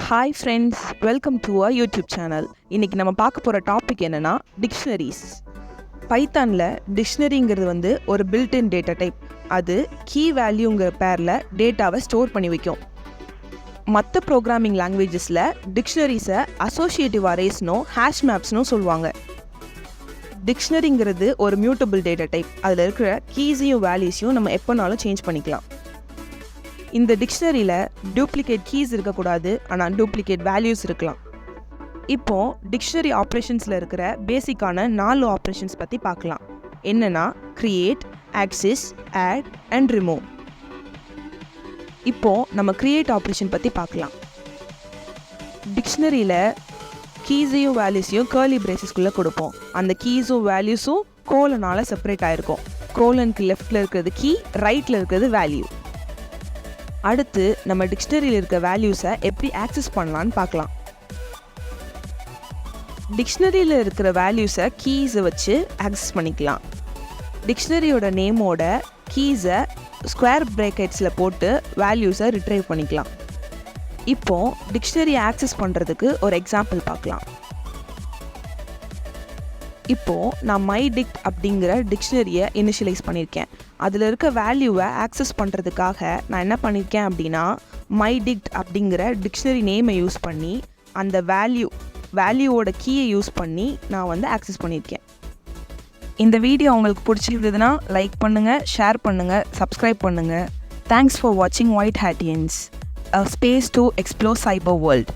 Hi friends, welcome to a YouTube channel. இன்றைக்கி நம்ம பார்க்க போகிற டாபிக் என்னென்னா டிக்ஷனரிஸ். பைத்தானில் டிக்ஷனரிங்கிறது ஒரு பில்ட்இன் டேட்டா டைப். அது கீ வேல்யூங்கிற பேரில் டேட்டாவை ஸ்டோர் பண்ணி வைக்கும். மற்ற ப்ரோக்ராமிங் லாங்குவேஜஸில் டிக்ஷனரிஸை அசோசியேட்டிவ் அரேஸ்னோ ஹேஷ் மேப்ஸ்னோ சொல்லுவாங்க. டிக்ஷனரிங்கிறது ஒரு மியூட்டபிள் டேட்டா டைப். அதில் இருக்கிற கீஸையும் வேல்யூஸையும் நம்ம எப்போனாலும் சேஞ்ச் பண்ணிக்கலாம். இந்த டிக்ஷனரியில் டூப்ளிகேட் கீஸ் இருக்கக்கூடாது, ஆனால் டூப்ளிகேட் வேல்யூஸ் இருக்கலாம். இப்போது டிக்ஷனரி ஆப்ரேஷன்ஸில் இருக்கிற பேசிக்கான 4 ஆப்ரேஷன்ஸ் பற்றி பார்க்கலாம். என்னென்னா create, access, add and remove. இப்போது நம்ம கிரியேட் ஆப்ரேஷன் பற்றி பார்க்கலாம். டிக்ஷனரியில் கீஸையும் வேல்யூஸையும் கர்லி பிரேசஸ்குள்ளே கொடுப்போம். அந்த கீஸும் வேல்யூஸும் கோலனால் செப்பரேட் ஆகிருக்கும். கோலனுக்கு லெஃப்டில் இருக்கிறது கீ, ரைட்டில் இருக்கிறது வேல்யூ. அடுத்து நம்ம டிக்ஷனரியில் இருக்க வேல்யூஸை எப்படி ஆக்சஸ் பண்ணலான்னு பார்க்கலாம். டிக்ஷனரியில் இருக்கிற வேல்யூஸை கீஸை வச்சு ஆக்சஸ் பண்ணிக்கலாம். டிக்ஷனரியோட நேமோட கீஸை ஸ்கொயர் ப்ராக்கெட்ஸில் போட்டு வேல்யூஸை ரிட்ரைவ் பண்ணிக்கலாம். இப்போது டிக்ஷனரியை ஆக்சஸ் பண்ணுறதுக்கு ஒரு எக்ஸாம்பிள் பார்க்கலாம். இப்போது நான் மைடிக்ட் அப்படிங்கிற டிக்ஷனரியை இனிஷியலைஸ் பண்ணியிருக்கேன். அதில் இருக்க வேல்யூவை ஆக்சஸ் பண்ணுறதுக்காக நான் என்ன பண்ணியிருக்கேன் அப்படின்னா, மைடிக்ட் அப்படிங்கிற டிக்ஷனரி நேமை யூஸ் பண்ணி அந்த வேல்யூவோட கீயை யூஸ் பண்ணி நான் ஆக்சஸ் பண்ணியிருக்கேன். இந்த வீடியோ உங்களுக்கு பிடிச்சிருந்ததுன்னா லைக் பண்ணுங்கள், ஷேர் பண்ணுங்கள், சப்ஸ்கிரைப் பண்ணுங்கள். தேங்க்ஸ் ஃபார் வாட்சிங் Whitehatians, a space to explore cyber world.